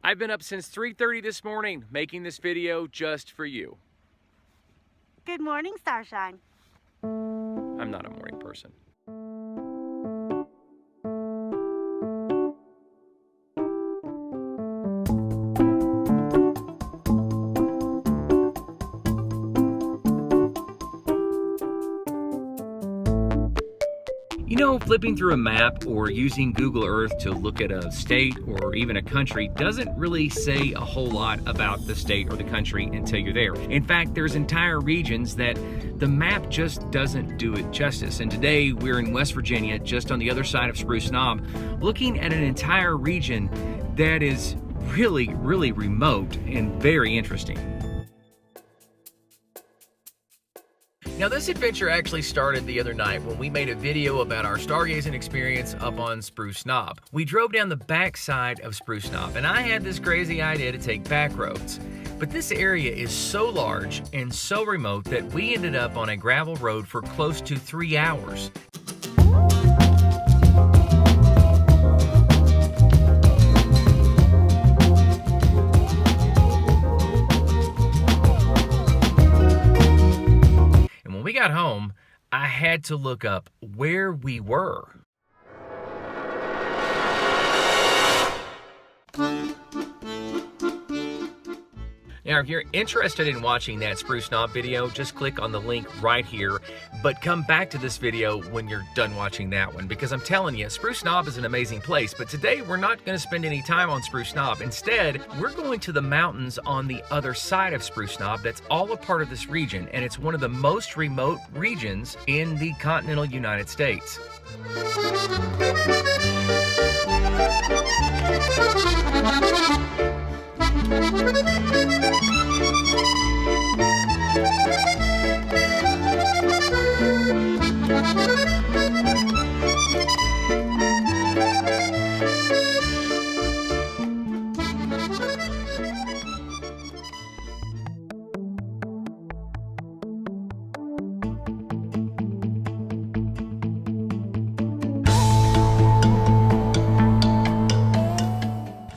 I've been up since 3:30 this morning making this video just for you. Good morning, Starshine. I'm not a morning person. You know, flipping through a map or using Google Earth to look at a state or even a country doesn't really say a whole lot about the state or the country until you're there. In fact, there's entire regions that the map just doesn't do it justice. And today we're in West Virginia, just on the other side of Spruce Knob, looking at an entire region that is really, really remote and very interesting. Now, this adventure actually started the other night when we made a video about our stargazing experience up on Spruce Knob. We drove down the back side of Spruce Knob, and I had this crazy idea to take back roads. But this area is so large and so remote that we ended up on a gravel road for close to 3 hours. We got home, I had to look up where we were. Now, if you're interested in watching that Spruce Knob video, just click on the link right here, but come back to this video when you're done watching that one, because I'm telling you, Spruce Knob is an amazing place, but today we're not going to spend any time on Spruce Knob. Instead, we're going to the mountains on the other side of Spruce Knob that's all a part of this region, and it's one of the most remote regions in the continental United States.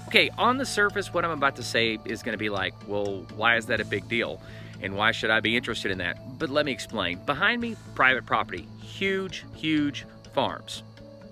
Okay, on the surface, what I'm about to say is going to be like, well, why is that a big deal? And why should I be interested in that? But let me explain. Behind me, private property. Huge, huge farms.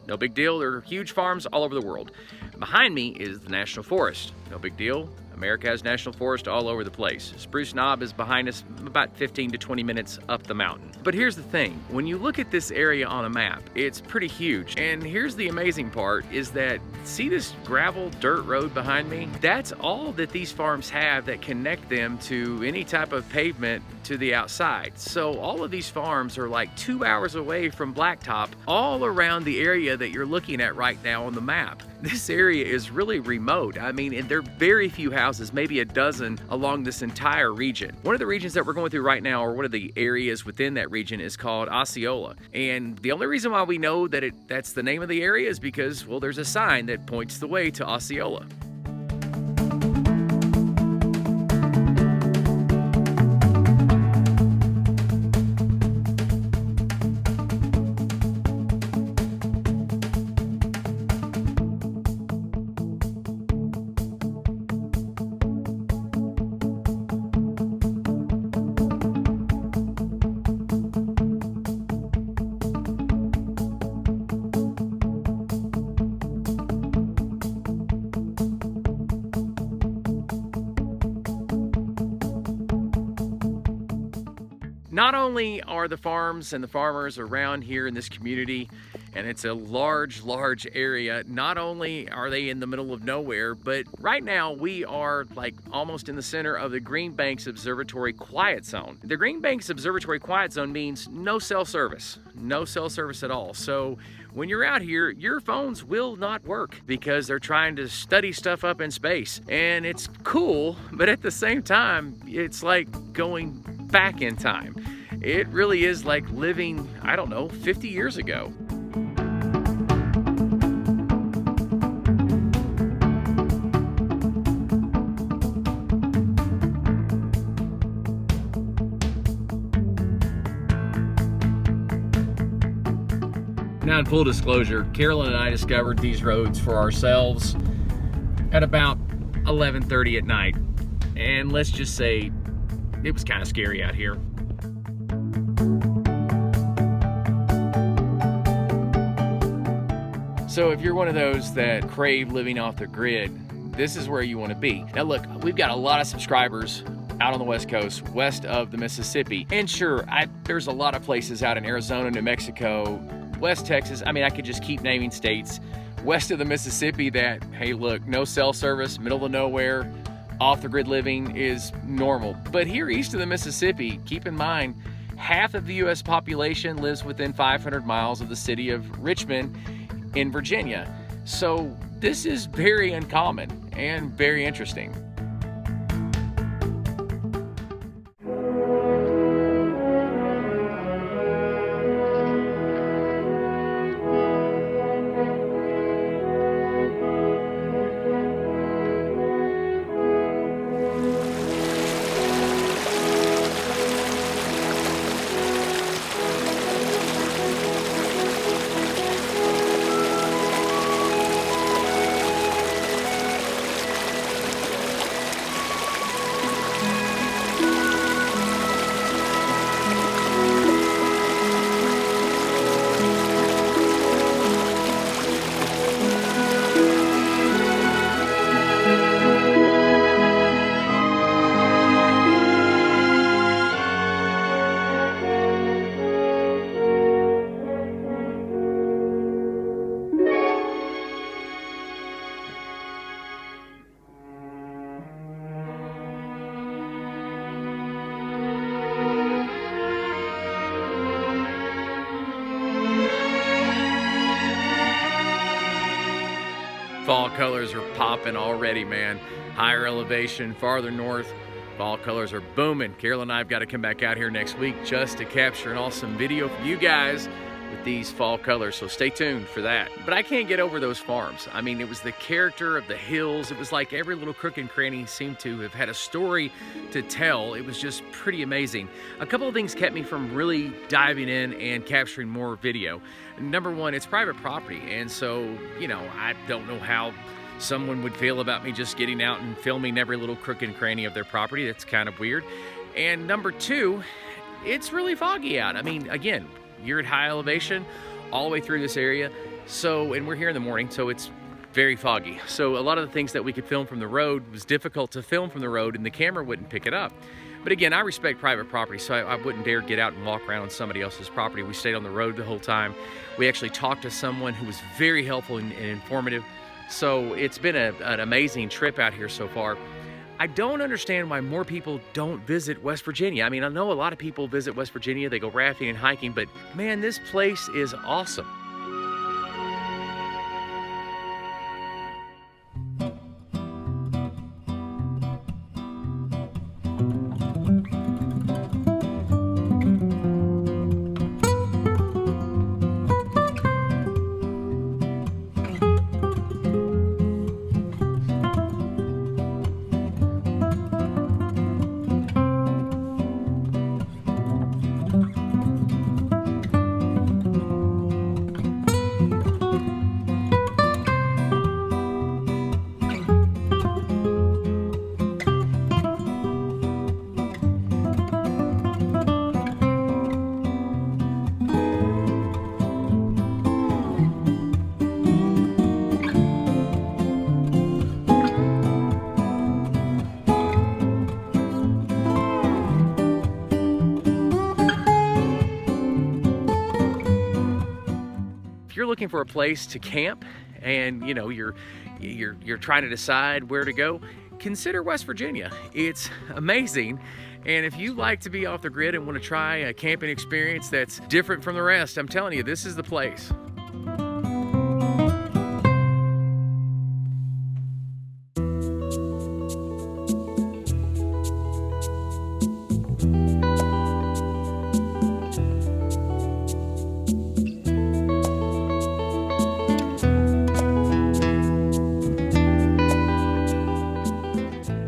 No big deal, there are huge farms all over the world. Behind me is the National Forest. No big deal. America has national forest all over the place. Spruce Knob is behind us, about 15 to 20 minutes up the mountain. But here's the thing, when you look at this area on a map, it's pretty huge. And here's the amazing part is that, see this gravel dirt road behind me? That's all that these farms have that connect them to any type of pavement to the outside. So all of these farms are like 2 hours away from blacktop, all around the area that you're looking at right now on the map. This area is really remote. I mean, and there are very few houses, maybe a dozen along this entire region. One of the regions that we're going through right now, or one of the areas within that region, is called Osceola. And the only reason why we know that that's the name of the area is because, well, there's a sign that points the way to Osceola. Not only are the farms and the farmers around here in this community, and it's a large, large area, not only are they in the middle of nowhere, but right now we are like almost in the center of the Green Banks Observatory Quiet Zone. The Green Banks Observatory Quiet Zone means no cell service at all. So when you're out here, your phones will not work because they're trying to study stuff up in space. And it's cool, but at the same time, it's like going back in time. It really is like living, I don't know, 50 years ago. Now, in full disclosure, Carolyn and I discovered these roads for ourselves at about 11:30 at night. And let's just say it was kind of scary out here. So if you're one of those that crave living off the grid, this is where you want to be. Now look, we've got a lot of subscribers out on the West Coast, west of the Mississippi. And sure, there's a lot of places out in Arizona, New Mexico, West Texas. I mean, I could just keep naming states west of the Mississippi that, hey, look, no cell service, middle of nowhere, off the grid living is normal. But here east of the Mississippi, keep in mind, half of the US population lives within 500 miles of the city of Richmond in Virginia. So this is very uncommon and very interesting. Fall colors are popping already, man. Higher elevation, farther north, fall colors are booming. Carol and I have got to come back out here next week just to capture an awesome video for you guys with these fall colors, so stay tuned for that. But I can't get over those farms. I mean, it was the character of the hills. It was like every little crook and cranny seemed to have had a story to tell. It was just pretty amazing. A couple of things kept me from really diving in and capturing more video. Number one, it's private property, and so, you know, I don't know how someone would feel about me just getting out and filming every little crook and cranny of their property. That's kind of weird. And number two, it's really foggy out. I mean, again, you're at high elevation all the way through this area, so, and we're here in the morning, so it's very foggy. So a lot of the things that we could film from the road was difficult to film from the road, and the camera wouldn't pick it up. But again, I respect private property, so I wouldn't dare get out and walk around on somebody else's property. We stayed on the road the whole time. We actually talked to someone who was very helpful and informative. So it's been an amazing trip out here so far. I don't understand why more people don't visit West Virginia. I mean, I know a lot of people visit West Virginia, they go rafting and hiking, but man, this place is awesome. You're looking for a place to camp and you know you're trying to decide where to go, consider West Virginia. It's amazing, and if you like to be off the grid and want to try a camping experience that's different from the rest, I'm telling you, this is the place.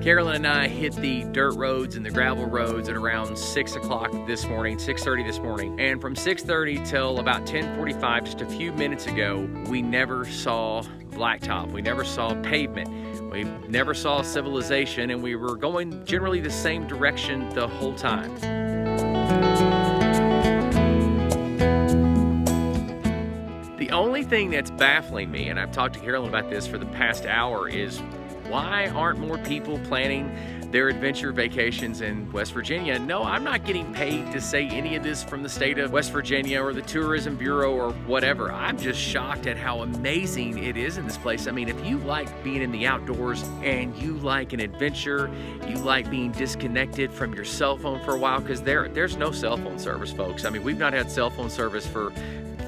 Carolyn and I hit the dirt roads and the gravel roads at around 6 o'clock this morning, 6:30 this morning. And from 6:30 till about 10:45, just a few minutes ago, we never saw blacktop. We never saw pavement. We never saw civilization, and we were going generally the same direction the whole time. The only thing that's baffling me, and I've talked to Carolyn about this for the past hour, is why aren't more people planning their adventure vacations in West Virginia? No, I'm not getting paid to say any of this from the state of West Virginia or the Tourism Bureau or whatever. I'm just shocked at how amazing it is in this place. I mean, if you like being in the outdoors and you like an adventure, you like being disconnected from your cell phone for a while, because there's no cell phone service, folks. I mean, we've not had cell phone service for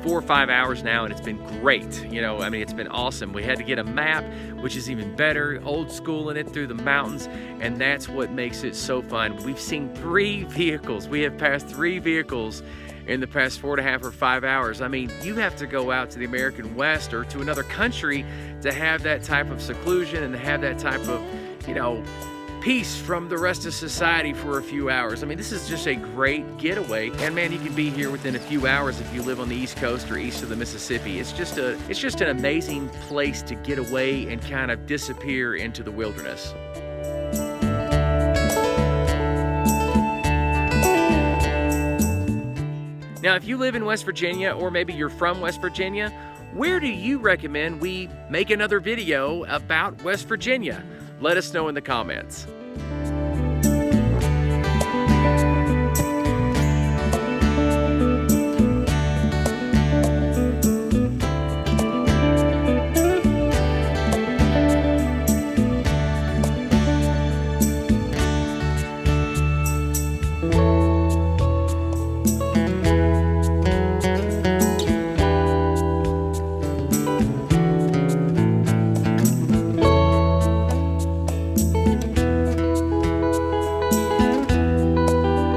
4 or 5 hours now, and it's been great. You know, I mean, it's been awesome. We had to get a map, which is even better, old school in it through the mountains, and that's what makes it so fun. We've seen 3 vehicles. We have passed 3 vehicles in the past 4.5 or 5 hours. I mean, you have to go out to the American West or to another country to have that type of seclusion and to have that type of, you know, peace from the rest of society for a few hours. I mean, this is just a great getaway, and man, you can be here within a few hours if you live on the East Coast or east of the Mississippi. It's just an amazing place to get away and kind of disappear into the wilderness. Now, if you live in West Virginia, or maybe you're from West Virginia, where do you recommend we make another video about West Virginia? Let us know in the comments.